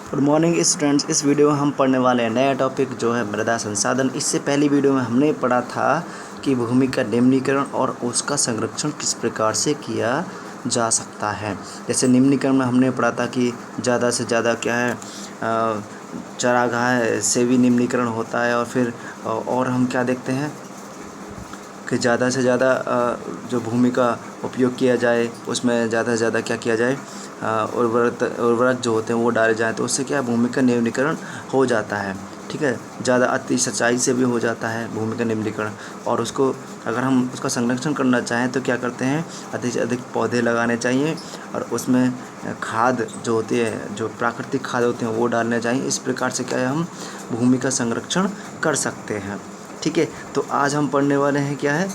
Good morning students. इस video में हम पढ़ने वाले हैं नया टॉपिक जो है मृदा संसाधन। इससे पहली वीडियो में हमने पढ़ा था कि भूमि का निम्नीकरण और उसका संरक्षण किस प्रकार से किया जा सकता है। जैसे निम्नीकरण में हमने पढ़ा था कि ज़्यादा से ज़्यादा क्या है चारागाह से भी निम्नीकरण होता है। और फिर और हम क्या देखते हैं कि ज़्यादा से ज़्यादा जो भूमि का उपयोग किया जाए उसमें ज़्यादा से ज़्यादा क्या किया जाए उर्वरक जो होते हैं वो डाले जाएँ, तो उससे क्या है भूमि का निम्नीकरण हो जाता है। ठीक है, ज़्यादा अति सिंचाई से भी हो जाता है भूमि का निम्नीकरण। और उसको अगर हम उसका संरक्षण करना चाहें तो क्या करते हैं, अधिक से अधिक पौधे लगाने चाहिए और उसमें खाद जो होती है, जो प्राकृतिक खाद होते हैं वो डालने चाहिए। इस प्रकार से क्या है हम भूमि का संरक्षण कर सकते हैं। ठीक है, तो आज हम पढ़ने वाले हैं क्या है,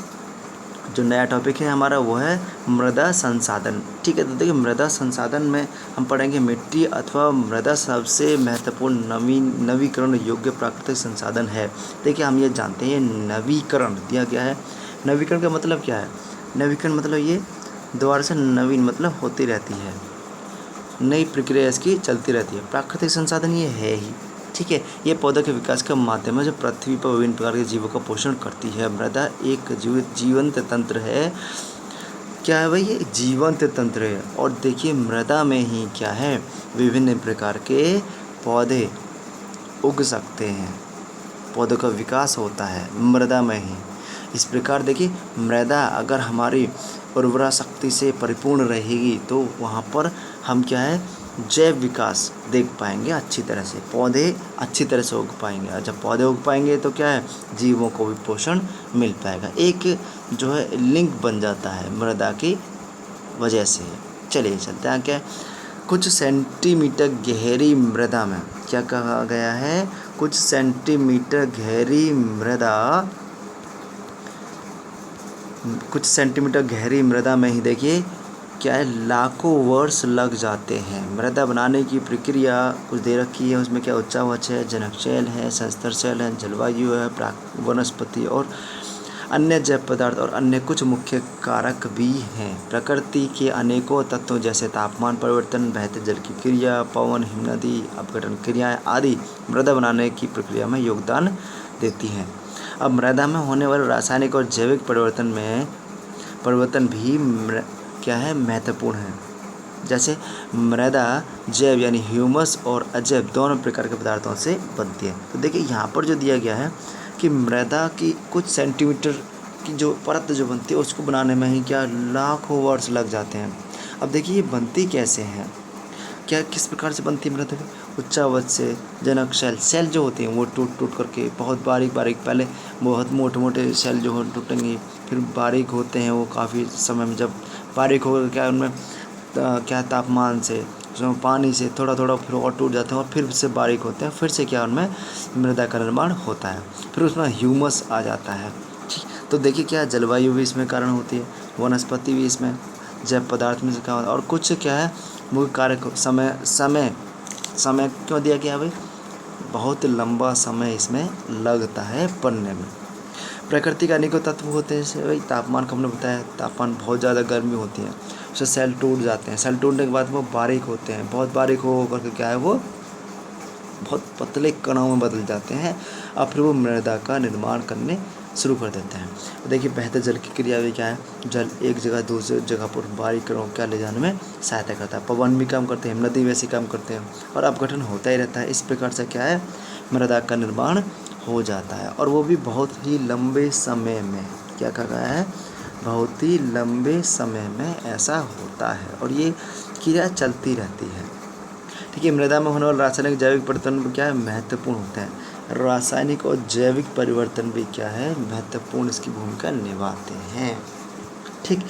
जो नया टॉपिक है हमारा वो है मृदा संसाधन। ठीक है, तो देखिए मृदा संसाधन में हम पढ़ेंगे मिट्टी अथवा मृदा सबसे महत्वपूर्ण नवीकरण योग्य प्राकृतिक संसाधन है। देखिए हम ये जानते हैं नवीकरण दिया गया है। नवीकरण का मतलब क्या है, नवीकरण मतलब ये दोबारा से नवीन मतलब होती रहती है, नई प्रक्रिया इसकी चलती रहती है। प्राकृतिक संसाधन ये है ही। ठीक है, ये पौधों के विकास का माध्यम है जो पृथ्वी पर विभिन्न प्रकार के जीवों का पोषण करती है। मृदा एक जीवंत तंत्र है। क्या है भाई, ये जीवंत तंत्र है। और देखिए मृदा में ही क्या है विभिन्न प्रकार के पौधे उग सकते हैं, पौधों का विकास होता है मृदा में ही। इस प्रकार देखिए मृदा अगर हमारी उर्वरा शक्ति से परिपूर्ण रहेगी तो वहाँ पर हम क्या है जैव विकास देख पाएंगे अच्छी तरह से, पौधे अच्छी तरह से उग पाएंगे। और जब पौधे उग पाएंगे तो क्या है जीवों को भी पोषण मिल पाएगा। एक जो है लिंक बन जाता है मृदा की वजह से। चलिए चलते हैं क्या, कुछ सेंटीमीटर गहरी मृदा में क्या कहा गया है, कुछ सेंटीमीटर गहरी मृदा, कुछ सेंटीमीटर गहरी मृदा में ही देखिए क्या है लाखों वर्ष लग जाते हैं। मृदा बनाने की प्रक्रिया कुछ दे रखी है, उसमें क्या उच्चावच है, जनक शैल है, संस्तर शैल है, जलवायु है, वनस्पति और अन्य जैव पदार्थ और अन्य कुछ मुख्य कारक भी हैं। प्रकृति के अनेकों तत्वों जैसे तापमान परिवर्तन, बहते जल की क्रिया, पवन, हिमनदी अपघटन क्रियाएं आदि मृदा बनाने की प्रक्रिया में योगदान देती हैं। अब मृदा में होने वाले रासायनिक और जैविक परिवर्तन भी क्या है महत्वपूर्ण है। जैसे मृदा जैव यानी ह्यूमस और अजैव दोनों प्रकार के पदार्थों से बनती है। तो देखिए यहाँ पर जो दिया गया है कि मृदा की कुछ सेंटीमीटर की जो परत जो बनती है उसको बनाने में ही क्या लाखों वर्ष लग जाते हैं। अब देखिए ये बनती कैसे हैं, क्या किस प्रकार से बनती है मृदा, उच्चावच से, जनक सेल जो होती हैं वो टूट करके बहुत बारीक पहले बहुत मोटे सेल जो टूटेंगे, फिर बारीक होते हैं वो काफ़ी समय में, जब बारीक होकर क्या उनमें क्या तापमान से, उसमें पानी से थोड़ा फिर और टूट जाते हैं और फिर से बारीक होते हैं, फिर से क्या उनमें मृदा का निर्माण होता है, फिर उसमें ह्यूमस आ जाता है। ठीक, तो देखिए क्या जलवायु भी इसमें कारण होती है, वनस्पति भी इसमें, जैव पदार्थ में से क्या होता है, और कुछ क्या है मुख्य कारक समय क्यों दिया गया भाई, बहुत लंबा समय इसमें लगता है बनने में। प्रकृति के अनेकों तत्व होते हैं, जैसे भाई तापमान का हमने बताया, तापमान बहुत ज़्यादा गर्मी होती है उससे सेल टूट जाते हैं, सेल टूटने के बाद वो बारीक होते हैं, बहुत बारीक हो करके क्या है वो बहुत पतले कणों में बदल जाते हैं और फिर वो मृदा का निर्माण करने शुरू कर देते हैं। तो देखिए बहते जल की क्रिया भी क्या है, जल एक जगह दूसरी जगह पर बारीक कणों क्या ले जाने में सहायता करता है। पवन भी काम करते हैं, हिमनदी वैसे काम करते हैं और अपघटन होता ही रहता है। इस प्रकार से क्या है मृदा का निर्माण हो जाता है और वो भी बहुत ही लंबे समय में, क्या कहा गया है बहुत ही लंबे समय में ऐसा होता है और ये क्रिया चलती रहती है। ठीक है, मृदा में होने वाले रासायनिक जैविक परिवर्तन क्या है महत्वपूर्ण होते हैं। रासायनिक और जैविक परिवर्तन भी क्या है महत्वपूर्ण इसकी भूमिका निभाते हैं। ठीक,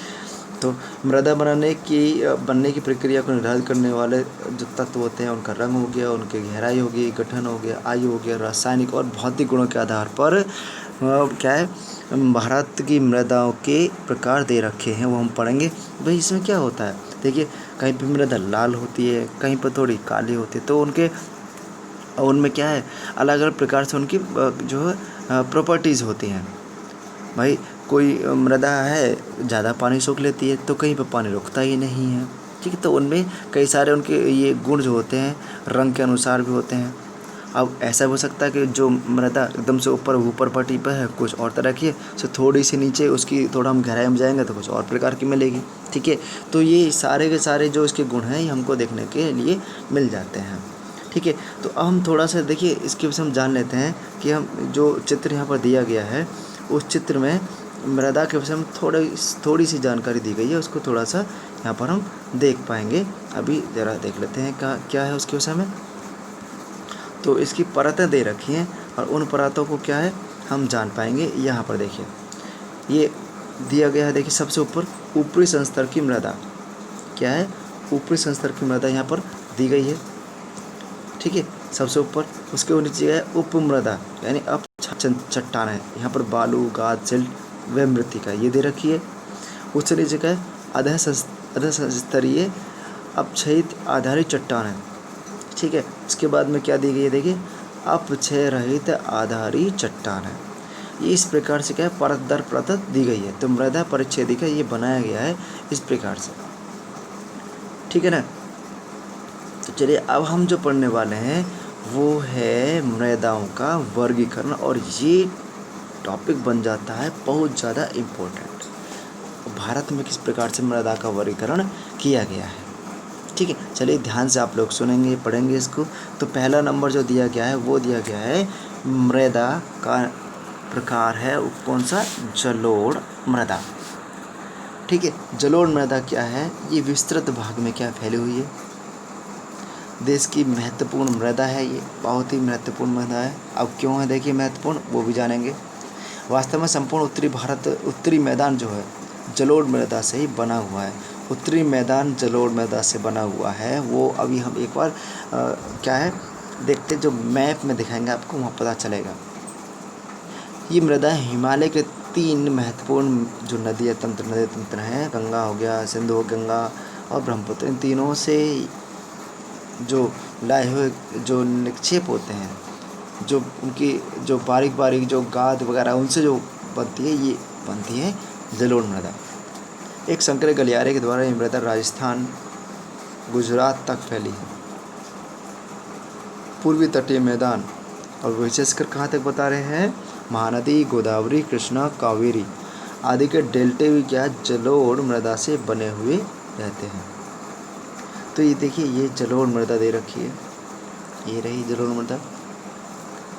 तो मृदा बनने की प्रक्रिया को निर्धारित करने वाले जो तत्व होते हैं उनका रंग हो गया, उनकी गहराई होगी, गठन हो गया, आयु हो गया, रासायनिक और भौतिक गुणों के आधार पर क्या है भारत की मृदाओं के प्रकार दे रखे हैं, वो हम पढ़ेंगे। भाई इसमें क्या होता है देखिए, कहीं पर मृदा लाल होती है, कहीं पर थोड़ी काली होती है, तो उनमें क्या है अलग अलग प्रकार से उनकी जो है प्रॉपर्टीज़ होती हैं। भाई कोई मृदा है ज़्यादा पानी सोख लेती है तो कहीं पर पानी रुकता ही नहीं है, ठीक है। तो उनमें कई सारे उनके ये गुण जो होते हैं रंग के अनुसार भी होते हैं। अब ऐसा हो सकता है कि जो मृदा एकदम से ऊपर पट्टी पर है कुछ और तरह की है, तो थोड़ी सी नीचे उसकी थोड़ा हम गहराई में जाएंगे तो कुछ और प्रकार की मिलेगी। ठीक है। तो ये सारे के सारे जो इसके गुण हैं ये हमको देखने के लिए मिल जाते हैं। ठीक है। तो अब हम थोड़ा सा देखिए इसके विषय हम जान लेते हैं कि हम जो चित्र यहाँ पर दिया गया है उस चित्र में मृदा के विषय में थोड़ी सी जानकारी दी गई है, उसको थोड़ा सा यहाँ पर हम देख पाएंगे। अभी ज़रा देख लेते हैं क्या है उसके विषय में। तो इसकी परतें दे रखी हैं और उन परतों को क्या है हम जान पाएंगे। यहाँ पर देखिए ये दिया गया है, देखिए सबसे ऊपर ऊपरी संस्तर की मृदा क्या है, ऊपरी संस्तर की मृदा यहाँ पर दी गई है। ठीक है। सबसे ऊपर उसके नीचे है उपमृदा यानी अब चट्टान है, यहाँ पर बालू गाद सिल्ट व मृत्तिका ये दे रखी है। उससे नीचे का है अधस्तरीय अपक्षयित आधारित चट्टान है। ठीक है। उसके बाद में क्या दी गई है, देखिए अपक्षय रहित आधारित चट्टान है। ये इस प्रकार से क्या है परत दर परत दी गई है। तो मृदा परिच्छेदिका ये बनाया गया है इस प्रकार से। ठीक है ना। तो चलिए अब हम जो पढ़ने वाले हैं वो है मृदाओं का वर्गीकरण, और ये टॉपिक बन जाता है बहुत ज़्यादा इम्पोर्टेंट। भारत में किस प्रकार से मृदा का वर्गीकरण किया गया है। ठीक है। चलिए ध्यान से आप लोग सुनेंगे पढ़ेंगे इसको। तो पहला नंबर जो दिया गया है वो दिया गया है मृदा का प्रकार है वो कौन सा, जलोढ़ मृदा। ठीक है। जलोढ़ मृदा क्या है, ये विस्तृत भाग में क्या फैली हुई है, देश की महत्वपूर्ण मृदा है, ये बहुत ही महत्वपूर्ण मृदा है। अब क्यों है देखिए महत्वपूर्ण वो भी जानेंगे। वास्तव में संपूर्ण उत्तरी मैदान जो है जलोढ़ मृदा से ही बना हुआ है। उत्तरी मैदान जलोढ़ मृदा से बना हुआ है। वो अभी हम एक बार क्या है देखते, जो मैप में दिखाएंगे आपको वहाँ पता चलेगा। ये मृदा हिमालय के 3 महत्वपूर्ण जो नदी तंत्र हैं, गंगा हो गया, सिंधु हो गंगा और ब्रह्मपुत्र, इन तीनों से जो लाए हुए जो निक्षेप होते हैं, जो उनकी जो बारीक जो गाद वगैरह उनसे जो बनती है ये बनती है जलोढ़ मृदा। एक संकरे गलियारे के द्वारा ये मृदा राजस्थान गुजरात तक फैली है। पूर्वी तटीय मैदान और विशेषकर कहाँ तक बता रहे हैं, महानदी गोदावरी कृष्णा कावेरी आदि के डेल्टे भी क्या जलोढ़ मृदा से बने हुए रहते हैं। तो ये देखिए ये जलोढ़ मृदा दे रखी है, ये रही जलोढ़ मृदा।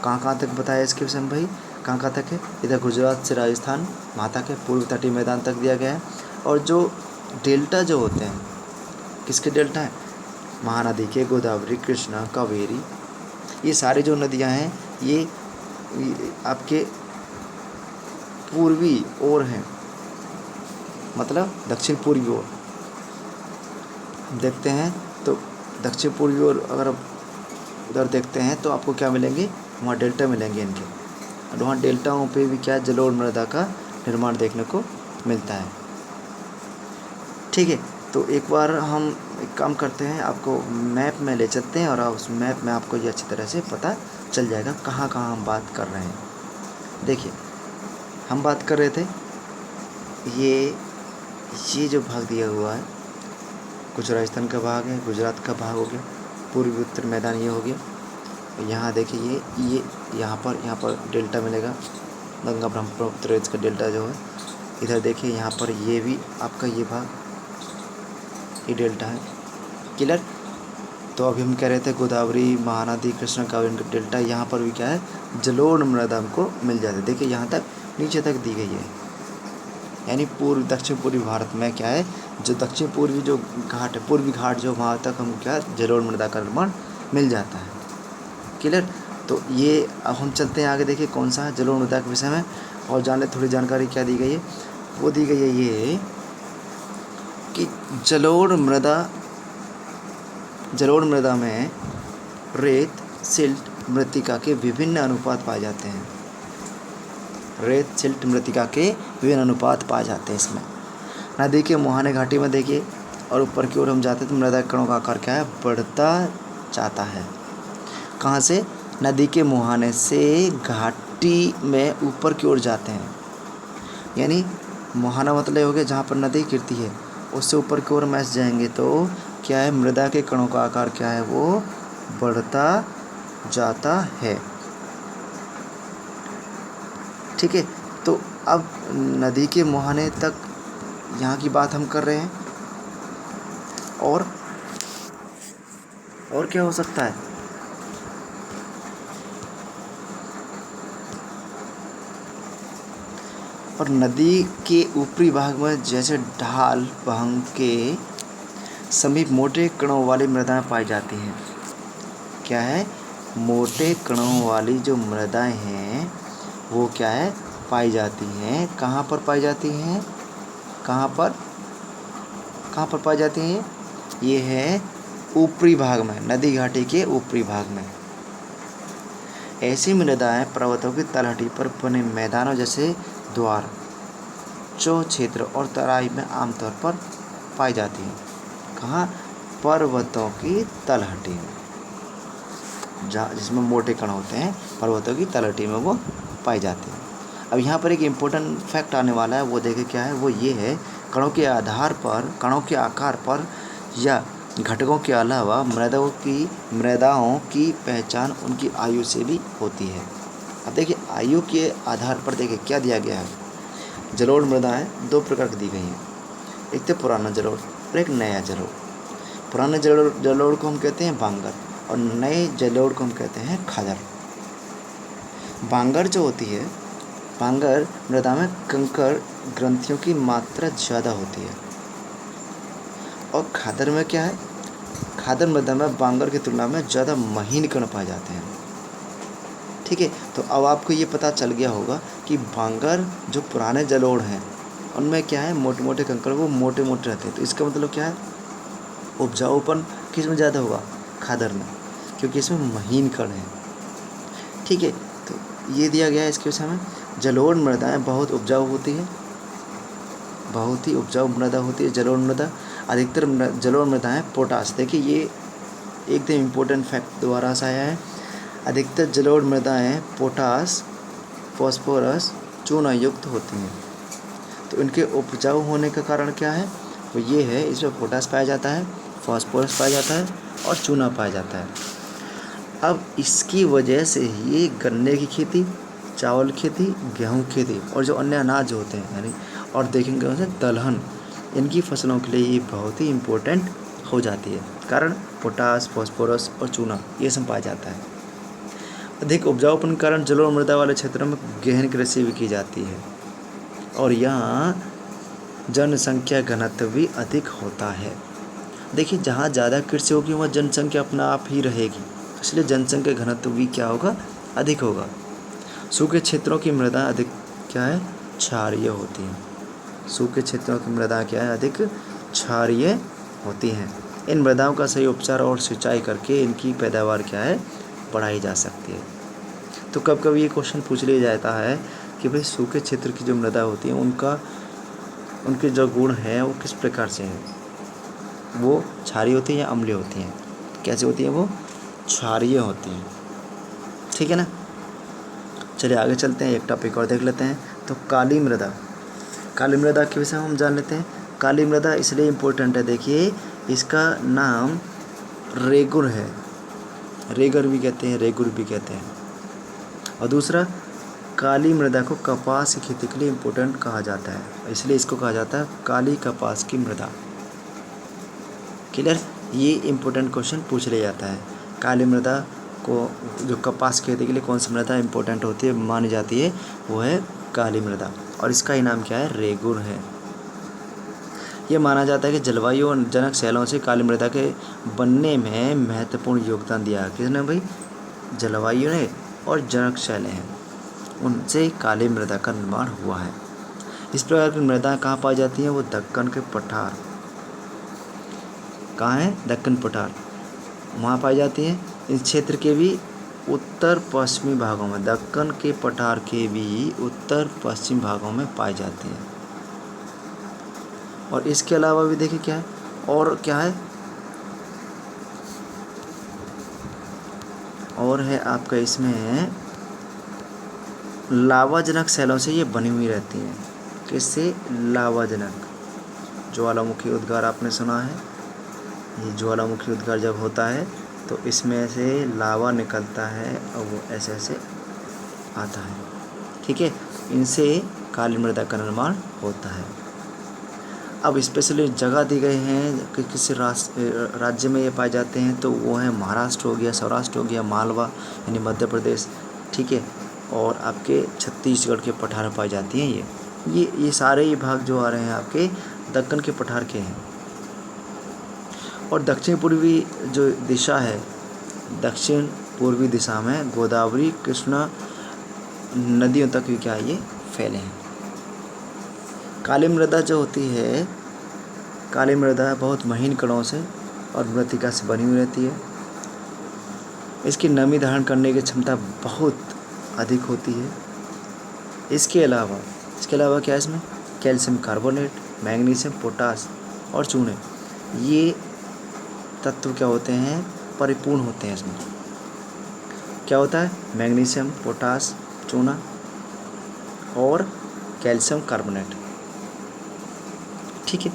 कहाँ तक बताया इसके विषय में भाई, कहाँ तक है, इधर गुजरात से राजस्थान वहाँ तक है, पूर्व तटीय मैदान तक दिया गया है। और जो डेल्टा जो होते हैं किसके डेल्टा हैं, महानदी के, गोदावरी कृष्णा कावेरी, ये सारी जो नदियाँ हैं ये आपके पूर्वी ओर हैं, मतलब दक्षिण पूर्वी ओर देखते हैं। तो दक्षिण पूर्वी ओर अगर उधर देखते हैं तो आपको क्या मिलेंगे, वहाँ डेल्टा मिलेंगे इनके, और वहाँ डेल्टाओं पे भी क्या जलोढ़ मृदा का निर्माण देखने को मिलता है। ठीक है। तो एक बार हम एक काम करते हैं, आपको मैप में ले चलते हैं और उस मैप में आपको ये अच्छी तरह से पता चल जाएगा कहाँ हम बात कर रहे हैं। देखिए हम बात कर रहे थे ये जो भाग दिया हुआ है कुछ राजस्थान का भाग है, गुजरात का भाग हो गया, पूर्वी उत्तर मैदान ये हो गया। यहाँ देखिए ये यहाँ पर डेल्टा मिलेगा, गंगा ब्रह्मपुत्र इसका डेल्टा जो है। इधर देखिए यहाँ पर ये भी आपका ये भाग ये डेल्टा है, क्लियर। तो अभी हम कह रहे थे गोदावरी महानदी कृष्णा कावेरी का डेल्टा, यहाँ पर भी क्या है जलोढ़ मृदा हमको मिल जाती है। देखिए यहाँ तक नीचे तक दी गई है, यानी दक्षिण पूर्वी भारत में क्या है जो दक्षिण पूर्वी जो घाट है, पूर्वी घाट जो वहाँ तक हम क्या जलोढ़ मृदा का निर्माण मिल जाता है, क्लियर। तो ये अब हम चलते हैं आगे, देखिए कौन सा है जलोढ़ मृदा के विषय में और जान ले थोड़ी जानकारी क्या दी गई है। वो दी गई है ये कि जलोढ़ मृदा में रेत सिल्ट मृत्तिका के विभिन्न अनुपात पाए जाते हैं। रेत सिल्ट मृत्तिका के विभिन्न अनुपात पाए जाते हैं इसमें। नदी के मुहाने घाटी में देखिए और ऊपर की ओर हम जाते हैं तो मृदा कणों का आकार क्या है बढ़ता जाता है। कहाँ से, नदी के मुहाने से घाटी में ऊपर की ओर जाते हैं, यानी मुहाना मतलब हो गया जहाँ पर नदी गिरती है, उससे ऊपर की ओर मैच जाएंगे तो क्या है, मृदा के कणों का आकार क्या है, वो बढ़ता जाता है। ठीक है, तो अब नदी के मुहाने तक यहाँ की बात हम कर रहे हैं। और क्या हो सकता है, और नदी के ऊपरी भाग में जैसे ढाल भंग के समीप मोटे कणों वाली मृदाएं पाई जाती हैं। क्या है, मोटे कणों वाली जो मृदाएं हैं वो क्या है, पाई जाती हैं। कहाँ पर पाई जाती हैं, कहाँ पर पाई जाती हैं, ये है ऊपरी भाग में, नदी घाटी के ऊपरी भाग में। ऐसी मृदाएं पर्वतों की तलहटी पर बने मैदानों जैसे द्वार, चौ क्षेत्र और तराई में आमतौर पर पाई जाती हैं। कहाँ, पर्वतों की तलहटी में, जहाँ जिसमें मोटे कण होते हैं, पर्वतों की तलहटी में वो पाई जाती हैं। अब यहाँ पर एक इम्पोर्टेंट फैक्ट आने वाला है, वो देखें क्या है, वो ये है, कणों के आधार पर, कणों के आकार पर या घटकों के अलावा मृदाओं की पहचान उनकी आयु से भी होती है। अब देखिए, आयु के आधार पर देखिए क्या दिया गया है। जलोढ़ मृदाएं दो प्रकार की दी गई हैं, एक तो पुराना जलोढ़ और एक नया जलोढ़। पुराने जलोढ़ को हम कहते हैं बांगर, और नए जलोढ़ को हम कहते हैं खादर। बांगर जो होती है, बांगर मृदा में कंकड़ ग्रंथियों की मात्रा ज़्यादा होती है, और खादर में क्या है, खादर मृदा में बांगर की तुलना में ज़्यादा महीन कण पाए जाते हैं। ठीक है, तो अब आपको ये पता चल गया होगा कि बांगर जो पुराने जलोढ़ हैं उनमें क्या है, मोटे मोटे कंकड़ वो मोटे मोटे रहते हैं। तो इसका मतलब क्या है, उपजाऊपन किस में ज़्यादा होगा, खादर में, क्योंकि इसमें महीन कण है। ठीक है, तो ये दिया गया है इसके विषय में। जलोढ़ मृदाएं बहुत उपजाऊ होती है, बहुत ही उपजाऊ मृदा होती है जलोढ़ मृदा। अधिकतर जलोढ़ मृदाएं पोटास, देखिए ये एकदम इम्पोर्टेंट फैक्ट दोबारा से आया है। अधिकतर जलोढ़ मृदाएं पोटास, फॉस्फोरस, चूना युक्त होती हैं। तो इनके उपजाऊ होने का कारण क्या है, वो ये है, इसमें पोटास पाया जाता है, फॉस्फोरस पाया जाता है और चूना पाया जाता है। अब इसकी वजह से ही गन्ने की खेती, चावल खेती, गेहूँ खेती और जो अन्य अनाज होते हैं यानी, और देखेंगे उसे दलहन, इनकी फसलों के लिए ये बहुत ही इम्पोर्टेंट हो जाती है। कारण पोटास, फॉस्फोरस और चूना ये सब पाया जाता है। अधिक उपजाऊपन के कारण जलोढ़ मृदा वाले क्षेत्रों में गहन कृषि भी की जाती है, और यहाँ जनसंख्या घनत्व भी अधिक होता है। देखिए, जहाँ ज़्यादा कृषि होगी वहाँ जनसंख्या अपना आप ही रहेगी, इसलिए जनसंख्या घनत्व भी क्या होगा, अधिक होगा। सूखे क्षेत्रों की मृदा अधिक क्या है, क्षारीय होती हैं। सूखे क्षेत्रों की मृदा क्या है, अधिक क्षारीय होती हैं। इन मृदाओं का सही उपचार और सिंचाई करके इनकी पैदावार क्या है, बढ़ाई जा सकती है। तो कब कभी ये क्वेश्चन पूछ लिया जाता है कि भाई सूखे क्षेत्र की जो मृदा होती है उनके जो गुण हैं वो किस प्रकार से हैं, वो क्षारीय होती हैं या अम्लीय होती हैं। कैसे होती हैं, वो क्षारीय होती हैं। ठीक है ना, चलिए आगे चलते हैं, एक टॉपिक और देख लेते हैं। तो काली मृदा, काली मृदा के विषय में हम जान लेते हैं। काली मृदा इसलिए इम्पोर्टेंट है, देखिए इसका नाम रेगुर है, रेगर भी कहते हैं, रेगुर भी कहते हैं। और दूसरा, काली मृदा को कपास की खेती के लिए इम्पोर्टेंट कहा जाता है, इसलिए इसको कहा जाता है काली कपास की मृदा। क्लियर, ये इम्पोर्टेंट क्वेश्चन पूछ लिया जाता है। काली मृदा को, जो कपास की खेती के लिए कौन सी मृदा इम्पोर्टेंट होती है, मानी जाती है, वो है काली मृदा, और इसका ही नाम क्या है, रेगुर है। ये माना जाता है कि जलवायु और जनक शैलों से काली मृदा के बनने में महत्वपूर्ण योगदान दिया है। किसने भाई, जलवायु ने और जनक शैलें हैं, उनसे काली मृदा का निर्माण हुआ है। इस प्रकार की मृदा कहाँ पाई जाती हैं, वो दक्कन के पठार, कहाँ है, दक्कन पठार, वहाँ पाई जाती हैं। इस क्षेत्र के भी उत्तर पश्चिमी भागों में, दक्कन के पठार के भी उत्तर पश्चिम भागों में पाई जाती है। और इसके अलावा भी देखिए क्या है, और क्या है, और है आपका इसमें लावाजनक शैलों से ये बनी हुई रहती हैं। किससे, लावाजनक, ज्वालामुखी उद्गार आपने सुना है। ये ज्वालामुखी उद्गार जब होता है तो इसमें से लावा निकलता है और वो ऐसे ऐसे आता है। ठीक है, इनसे काली मृदा का निर्माण होता है। अब स्पेशली जगह दी गई हैं कि किसी राज्य में ये पाए जाते हैं, तो वो है महाराष्ट्र हो गया, सौराष्ट्र हो गया, मालवा यानी मध्य प्रदेश, ठीक है, और आपके छत्तीसगढ़ के पठार में पाई जाती हैं। ये सारे ही भाग जो आ रहे हैं आपके दक्कन के पठार के हैं। और दक्षिण पूर्वी जो दिशा है, दक्षिण पूर्वी दिशा में गोदावरी कृष्णा नदियों तक भी क्या ये फैले हैं। काली मृदा जो होती है, काली मृदा बहुत महीन कणों से और मृत्तिका से बनी हुई रहती है। इसकी नमी धारण करने की क्षमता बहुत अधिक होती है। इसके अलावा क्या है इसमें, कैल्शियम कार्बोनेट, मैग्नीशियम, पोटास और चूने, ये तत्व क्या होते हैं, परिपूर्ण होते हैं। इसमें क्या होता है, मैग्नीशियम, पोटास, चूना और कैल्शियम कार्बोनेट, ठीक है।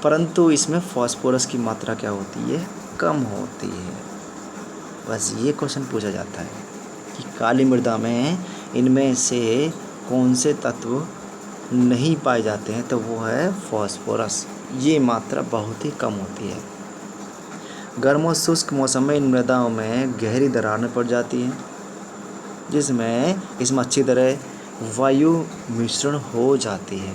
परंतु इसमें फास्फोरस की मात्रा क्या होती है, कम होती है। बस ये क्वेश्चन पूछा जाता है कि काली मृदा में इनमें से कौन से तत्व नहीं पाए जाते हैं, तो वो है फास्फोरस। ये मात्रा बहुत ही कम होती है। गर्म और शुष्क मौसम में इन मृदाओं में गहरी दरारें पड़ जाती हैं, जिसमें इसमें अच्छी तरह वायु मिश्रण हो जाती है।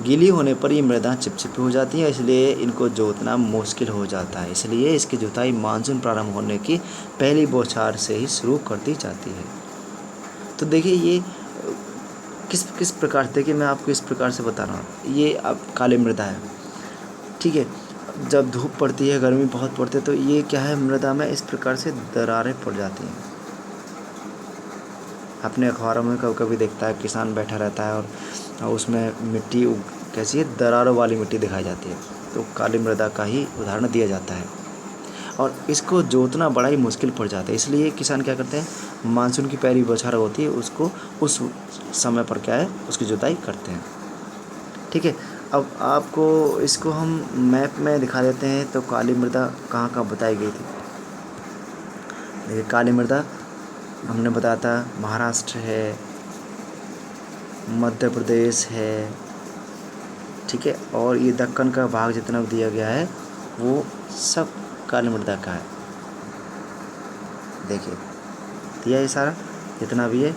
गीली होने पर ये मृदा चिपचिपी हो जाती है, इसलिए इनको जोतना मुश्किल हो जाता है। इसलिए इसकी जुताई मानसून प्रारंभ होने की पहली बौछार से ही शुरू कर दी जाती है। तो देखिए ये किस प्रकार से, देखिए मैं आपको इस प्रकार से बता रहा हूँ। ये अब काली मृदा है, ठीक है। जब धूप पड़ती है, गर्मी बहुत पड़ती है, तो ये क्या है, मृदा में इस प्रकार से दरारें पड़ जाती हैं। अपने अखबारों में कभी कभी देखता है किसान बैठा रहता है और उसमें मिट्टी कैसी है, दरारों वाली मिट्टी दिखाई जाती है, तो काली मृदा का ही उदाहरण दिया जाता है। और इसको जोतना बड़ा ही मुश्किल पड़ जाता है, इसलिए किसान क्या करते हैं, मानसून की पहली बौछार होती है उसको उस समय पर क्या है, उसकी जुताई करते हैं, ठीक है। अब आपको इसको हम मैप में दिखा देते हैं। तो काली मृदा कहाँ कहाँ बताई गई थी। देखिए काली मृदा हमने बताया था महाराष्ट्र है, मध्य प्रदेश है, ठीक है, और ये दक्कन का भाग जितना भी दिया गया है वो सब काली मृदा का है। देखिए दिया ये सारा जितना भी है,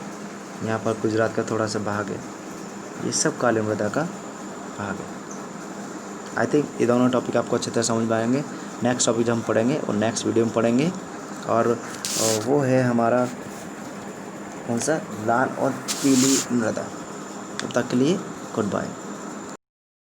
यहाँ पर गुजरात का थोड़ा सा भाग है, ये सब काली मृदा का भाग है। आई थिंक ये दोनों टॉपिक आपको अच्छी तरह समझ में आएंगे। नेक्स्ट टॉपिक जो हम पढ़ेंगे और नेक्स्ट वीडियो में पढ़ेंगे, और वो है हमारा कौन सा, लाल और पीली मृदा। तब तक के लिए गुड बाय।